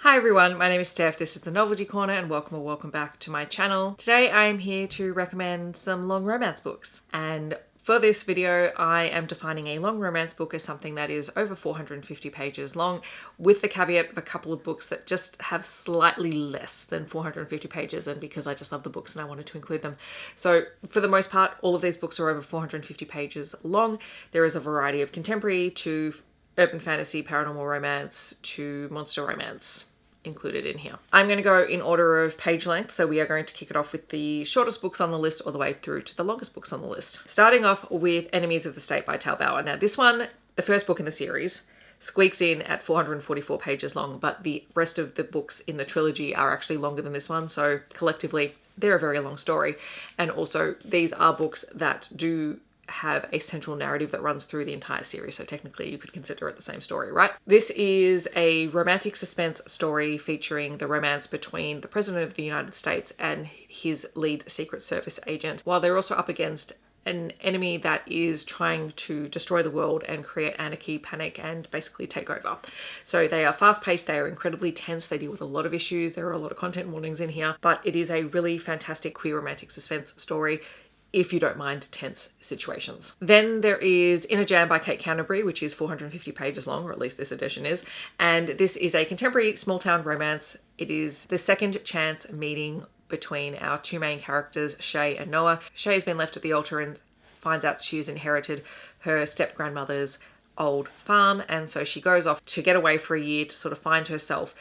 Hi everyone, my name is Steph, this is the Novelty Corner and welcome back to my channel. Today I am here to recommend some long romance books, and for this video I am defining a long romance book as something that is over 450 pages long, with the caveat of a couple of books that just have slightly less than 450 pages, and because I just love the books and I wanted to include them. So for the most part all of these books are over 450 pages long. There is a variety of contemporary to urban fantasy, paranormal romance to monster romance included in here. I'm going to go in order of page length, so we are going to kick it off with the shortest books on the list all the way through to the longest books on the list. Starting off with Enemies of the State by Bauer. Now this one, the first book in the series, squeaks in at 444 pages long, but the rest of the books in the trilogy are actually longer than this one, so collectively they're a very long story. And also these are books that do have a central narrative that runs through the entire series, so technically you could consider it the same story, right? This is a romantic suspense story featuring the romance between the President of the United States and his lead Secret Service agent, while they're also up against an enemy that is trying to destroy the world and create anarchy, panic, and basically take over. So they are fast-paced, they are incredibly tense, they deal with a lot of issues, there are a lot of content warnings in here, but it is a really fantastic queer romantic suspense story if you don't mind tense situations. Then there is In a Jam by Canterbary, which is 450 pages long, or at least this edition is. And this is a contemporary small town romance. It is the second chance meeting between our two main characters, Shay and Noah. Shay has been left at the altar and finds out she has inherited her step-grandmother's old farm. And so she goes off to get away for a year to sort of find herself.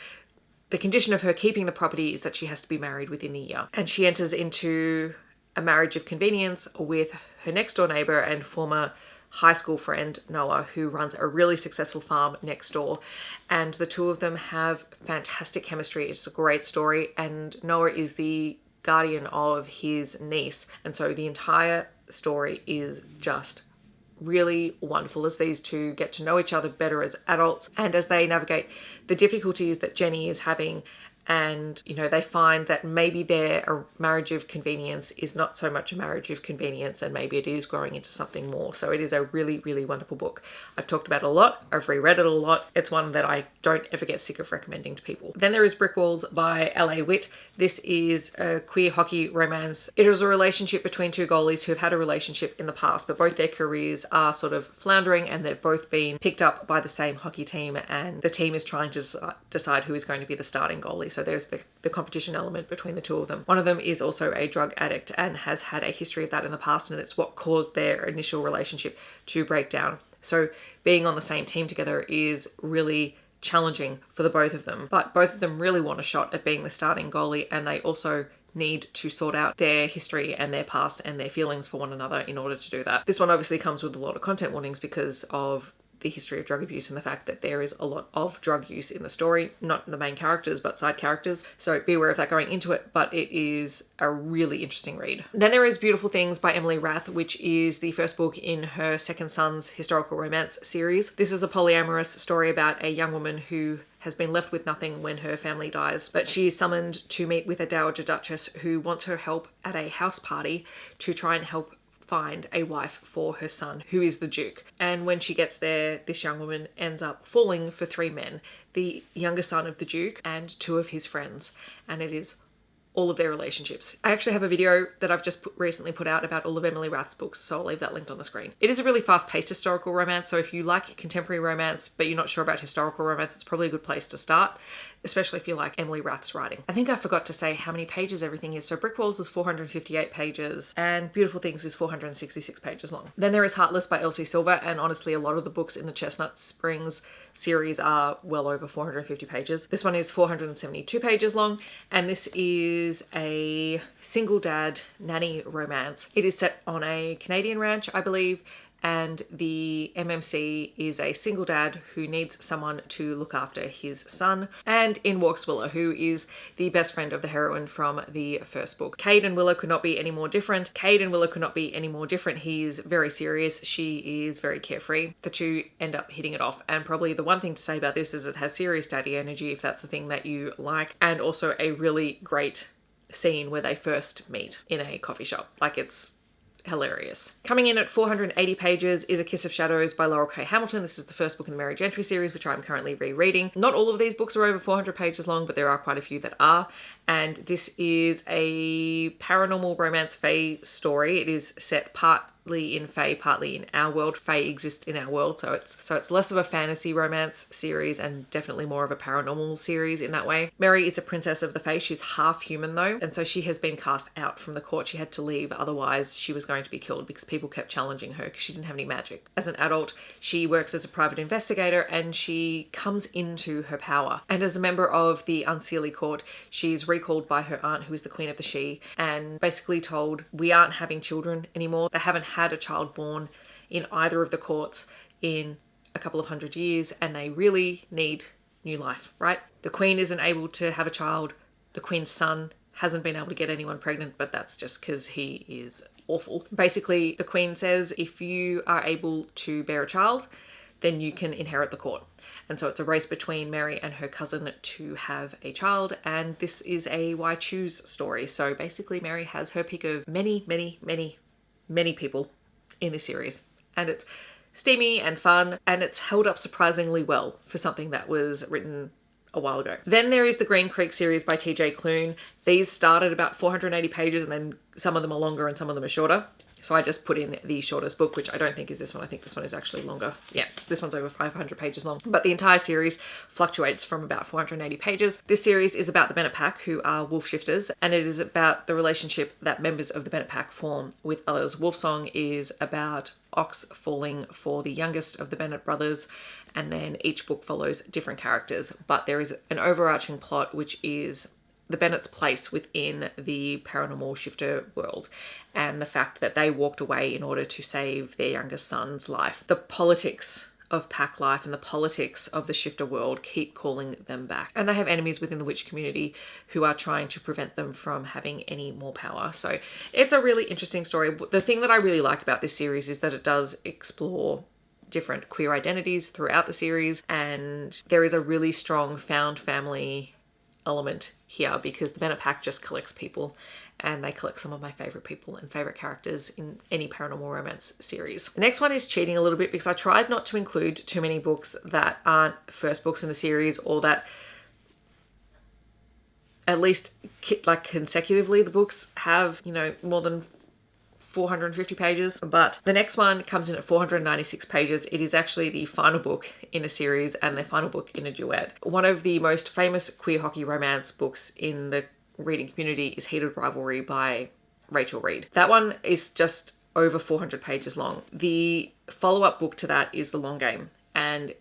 The condition of her keeping the property is that she has to be married within a year. And she enters into a marriage of convenience with her next door neighbor and former high school friend Noah, who runs a really successful farm next door, and the two of them have fantastic chemistry. It's a great story, and Noah is the guardian of his niece, and so the entire story is just really wonderful as these two get to know each other better as adults, and as they navigate the difficulties that Jenny is having. And, you know, they find that maybe their marriage of convenience is not so much a marriage of convenience, and maybe it is growing into something more. So it is a really, really wonderful book. I've talked about it a lot. I've reread it a lot. It's one that I don't ever get sick of recommending to people. Then there is Brick Walls by L.A. Witt. This is a queer hockey romance. It is a relationship between two goalies who have had a relationship in the past, but both their careers are sort of floundering, and they've both been picked up by the same hockey team, and the team is trying to decide who is going to be the starting goalie. So there's the competition element between the two of them. One of them is also a drug addict and has had a history of that in the past, and it's what caused their initial relationship to break down. So being on the same team together is really challenging for the both of them, but both of them really want a shot at being the starting goalie, and they also need to sort out their history and their past and their feelings for one another in order to do that. This one obviously comes with a lot of content warnings because of the history of drug abuse and the fact that there is a lot of drug use in the story, not the main characters but side characters, so be aware of that going into it, but it is a really interesting read. Then there is Beautiful Things by Emily Rath, which is the first book in her Second Son's historical romance series. This is a polyamorous story about a young woman who has been left with nothing when her family dies, but she is summoned to meet with a dowager duchess who wants her help at a house party to try and help find a wife for her son, who is the Duke. And when she gets there, this young woman ends up falling for three men, the younger son of the Duke and two of his friends, and it is all of their relationships. I actually have a video that I've just recently put out about all of Emily Rath's books, so I'll leave that linked on the screen. It is a really fast-paced historical romance, so if you like contemporary romance but you're not sure about historical romance, it's probably a good place to start, especially if you like Emily Rath's writing. I think I forgot to say how many pages everything is. So Brick Walls is 458 pages and Beautiful Things is 466 pages long. Then there is Heartless by Elsie, and honestly a lot of the books in the Chestnut Springs series are well over 450 pages. This one is 472 pages long, and this is a single dad nanny romance. It is set on a Canadian ranch, I believe, and the MMC is a single dad who needs someone to look after his son. And in walks Willow, who is the best friend of the heroine from the first book. Cade and Willow could not be any more different. He is very serious. She is very carefree. The two end up hitting it off. And probably the one thing to say about this is it has serious daddy energy, if that's the thing that you like. And also a really great scene where they first meet in a coffee shop. Like, it's hilarious. Coming in at 480 pages is A Kiss of Shadows by Laurell K. Hamilton. This is the first book in the Mary Gentry series, which I'm currently rereading. Not all of these books are over 400 pages long, but there are quite a few that are. And this is a paranormal romance fae story. It is set partly in fae, partly in our world. Fae exists in our world, so it's less of a fantasy romance series and definitely more of a paranormal series in that way. Mary is a princess of the fae. She's half human though, and so she has been cast out from the court. She had to leave, otherwise she was going to be killed because people kept challenging her because she didn't have any magic. As an adult, she works as a private investigator and she comes into her power. And as a member of the Unseelie court, she's recalled by her aunt, who is the queen of the She, and basically told, we aren't having children anymore. They haven't had a child born in either of the courts in a couple of hundred years, and they really need new life, right? The queen isn't able to have a child. The queen's son hasn't been able to get anyone pregnant, but that's just because he is awful. Basically, the queen says if you are able to bear a child, then you can inherit the court. And so it's a race between Mary and her cousin to have a child, and this is a why choose story. So basically Mary has her pick of many people in this series, and it's steamy and fun, and it's held up surprisingly well for something that was written a while ago. Then there is the Green Creek series by TJ Klune. These started about 480 pages, and then some of them are longer and some of them are shorter. So I just put in the shortest book, which I don't think is this one. I think this one is actually longer. Yeah, this one's over 500 pages long. But the entire series fluctuates from about 480 pages. This series is about the Bennett Pack, who are wolf shifters, and it is about the relationship that members of the Bennett Pack form with others. Wolfsong is about Ox falling for the youngest of the Bennett brothers, and then each book follows different characters. But there is an overarching plot, which is the Bennett's place within the paranormal shifter world, and the fact that they walked away in order to save their youngest son's life. The politics of pack life and the politics of the shifter world keep calling them back, and they have enemies within the witch community who are trying to prevent them from having any more power. So it's a really interesting story. The thing that I really like about this series is that it does explore different queer identities throughout the series, and there is a really strong found family element here because the Bennett Pack just collects people, and they collect some of my favorite people and favorite characters in any paranormal romance series. The next one is cheating a little bit because I tried not to include too many books that aren't first books in the series, or that at least like consecutively the books have, you know, more than 450 pages. But the next one comes in at 496 pages. It is actually the final book in a series and the final book in a duet. One of the most famous queer hockey romance books in the reading community is Heated Rivalry by Reid. That one is just over 400 pages long. The follow-up book to that is The Long Game, and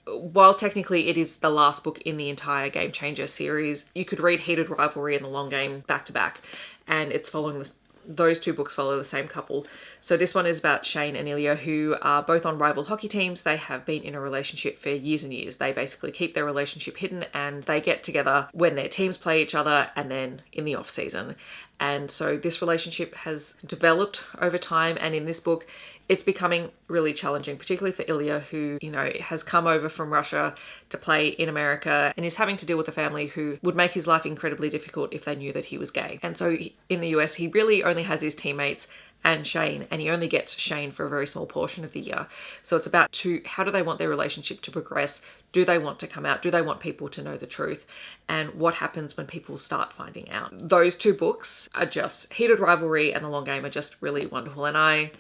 while technically it is the last book in the entire Game Changer series, you could read Heated Rivalry and The Long Game back to back, and it's following those two books follow the same couple. So this one is about Shane and Ilya, who are both on rival hockey teams. They have been in a relationship for years and years. They basically keep their relationship hidden, and they get together when their teams play each other and then in the off season. And so this relationship has developed over time, and in this book it's becoming really challenging, particularly for Ilya, who, you know, has come over from Russia to play in America and is having to deal with a family who would make his life incredibly difficult if they knew that he was gay. And so in the US, he really only has his teammates and Shane, and he only gets Shane for a very small portion of the year. So it's about how do they want their relationship to progress? Do they want to come out? Do they want people to know the truth? And what happens when people start finding out? Those two books are just, Heated Rivalry and The Long Game are just really wonderful. And I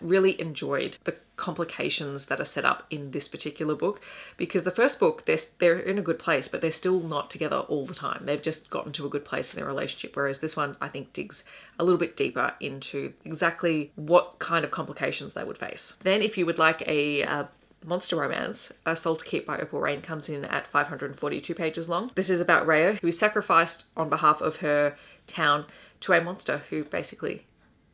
really enjoyed the complications that are set up in this particular book, because the first book, they're in a good place, but they're still not together all the time. They've just gotten to a good place in their relationship, whereas this one I think digs a little bit deeper into exactly what kind of complications they would face. Then if you would like a monster romance, A Soul to Keep by Opal Reyne comes in at 542 pages long. This is about Rhea, who is sacrificed on behalf of her town to a monster who basically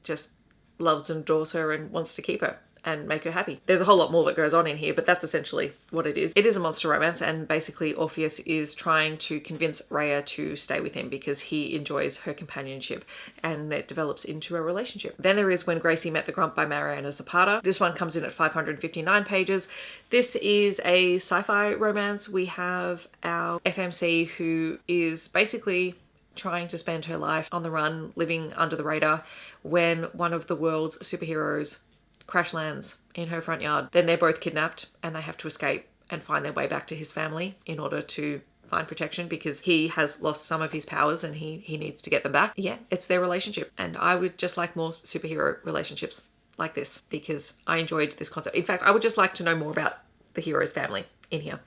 just loves and adores her and wants to keep her and make her happy. There's a whole lot more that goes on in here, but that's essentially what it is. It is a monster romance, and basically Orpheus is trying to convince Rhea to stay with him because he enjoys her companionship, and it develops into a relationship. Then there is When Gracie Met the Grump by Mariana Zapata. This one comes in at 559 pages. This is a sci-fi romance. We have our FMC, who is basically trying to spend her life on the run, living under the radar, when one of the world's superheroes crash lands in her front yard. Then they're both kidnapped and they have to escape and find their way back to his family in order to find protection, because he has lost some of his powers and he needs to get them back. Yeah, it's their relationship. And I would just like more superhero relationships like this, because I enjoyed this concept. In fact, I would just like to know more about the hero's family in here.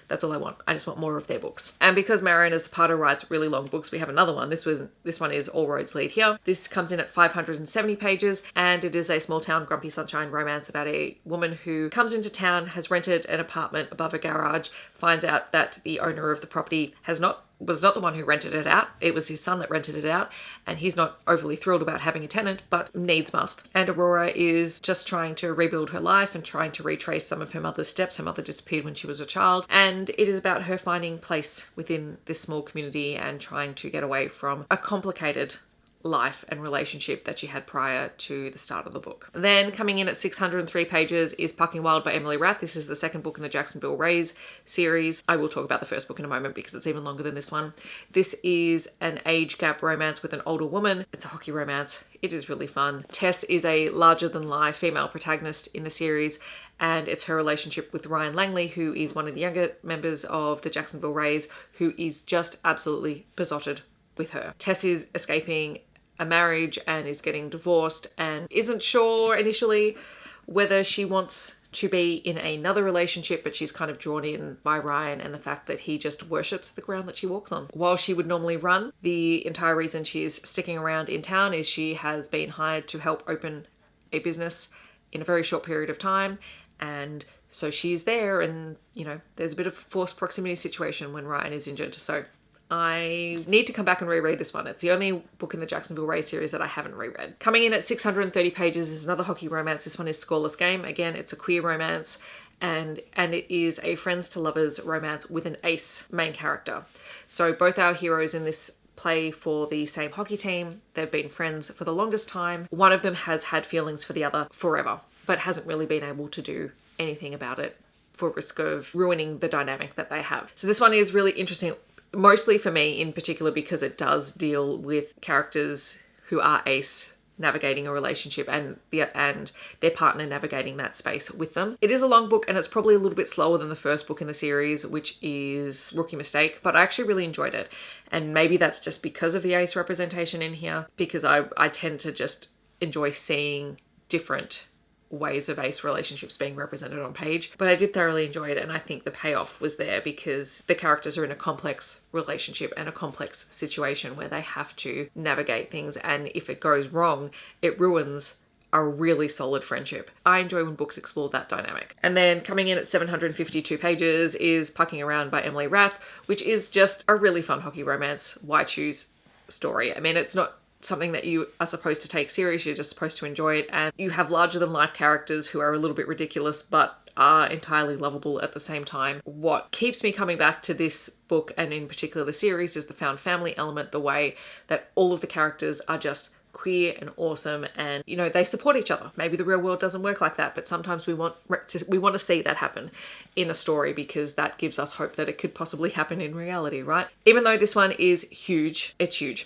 That's all I want. I just want more of their books. And because Mariana Zapata writes really long books, we have another one. This one is All Roads Lead Here. This comes in at 570 pages, and it is a small town grumpy sunshine romance about a woman who comes into town, has rented an apartment above a garage, finds out that the owner of the property was not the one who rented it out. It was his son that rented it out, and he's not overly thrilled about having a tenant, but needs must. And Aurora is just trying to rebuild her life and trying to retrace some of her mother's steps. Her mother disappeared when she was a child, and it is about her finding place within this small community and trying to get away from a complicated life and relationship that she had prior to the start of the book. Then coming in at 603 pages is Pucking Wild by Emily Rath. This is the second book in the Jacksonville Rays series. I will talk about the first book in a moment because it's even longer than this one. This is an age gap romance with an older woman. It's a hockey romance. It is really fun. Tess is a larger than life female protagonist in the series, and it's her relationship with Ryan Langley, who is one of the younger members of the Jacksonville Rays, who is just absolutely besotted with her. Tess is escaping a marriage and is getting divorced and isn't sure initially whether she wants to be in another relationship, but she's kind of drawn in by Ryan and the fact that he just worships the ground that she walks on. While she would normally run, the entire reason she is sticking around in town is she has been hired to help open a business in a very short period of time, and so she's there, and you know, there's a bit of a forced proximity situation when Ryan is injured. So I need to come back and reread this one. It's the only book in the Jacksonville Ray series that I haven't reread. Coming in at 630 pages is another hockey romance. This one is Scoreless Game. Again, it's a queer romance, and it is a friends to lovers romance with an ace main character. So both our heroes in this play for the same hockey team. They've been friends for the longest time. One of them has had feelings for the other forever, but hasn't really been able to do anything about it for risk of ruining the dynamic that they have. So this one is really interesting, mostly for me in particular, because it does deal with characters who are ace navigating a relationship and their partner navigating that space with them. It is a long book, and it's probably a little bit slower than the first book in the series, which is Rookie Mistake, but I actually really enjoyed it. And maybe that's just because of the ace representation in here, because I tend to just enjoy seeing different ways of ace relationships being represented on page. But I did thoroughly enjoy it, and I think the payoff was there because the characters are in a complex relationship and a complex situation where they have to navigate things, and if it goes wrong, it ruins a really solid friendship. I enjoy when books explore that dynamic. And then coming in at 752 pages is Pucking Around by Emily Rath, which is just a really fun hockey romance. Why choose story? I mean, it's not something that you are supposed to take serious, you're just supposed to enjoy it, and you have larger than life characters who are a little bit ridiculous but are entirely lovable at the same time. What keeps me coming back to this book, and in particular the series, is the found family element, the way that all of the characters are just queer and awesome, and you know, they support each other. Maybe the real world doesn't work like that, but sometimes we want to see that happen in a story, because that gives us hope that it could possibly happen in reality, right? Even though this one is huge, it's huge.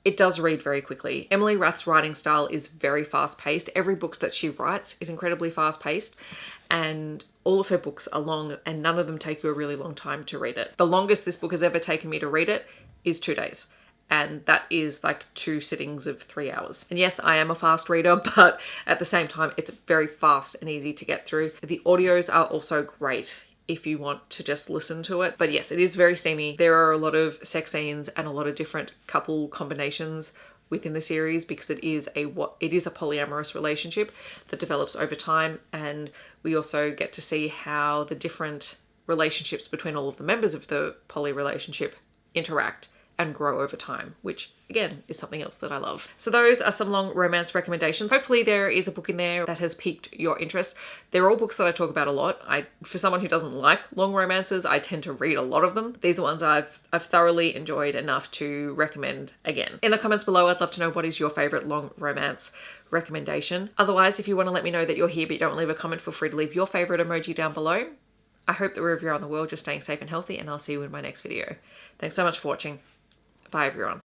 It does read very quickly. Emily Rath's writing style is very fast-paced. Every book that she writes is incredibly fast-paced, and all of her books are long, and none of them take you a really long time to read it. The longest this book has ever taken me to read it is 2 days, and that is like 2 sittings of 3 hours. And yes, I am a fast reader, but at the same time, it's very fast and easy to get through. The audios are also great if you want to just listen to it. But yes, it is very steamy. There are a lot of sex scenes and a lot of different couple combinations within the series, because it is a polyamorous relationship that develops over time, and we also get to see how the different relationships between all of the members of the poly relationship interact and grow over time, which again is something else that I love. So those are some long romance recommendations. Hopefully there is a book in there that has piqued your interest. They're all books that I talk about a lot. For someone who doesn't like long romances, I tend to read a lot of them. These are ones I've thoroughly enjoyed enough to recommend again. In the comments below, I'd love to know what is your favorite long romance recommendation. Otherwise, if you want to let me know that you're here but you don't leave a comment, feel free to leave your favorite emoji down below. I hope that wherever you're on the world, you're staying safe and healthy, and I'll see you in my next video. Thanks so much for watching. Bye everyone.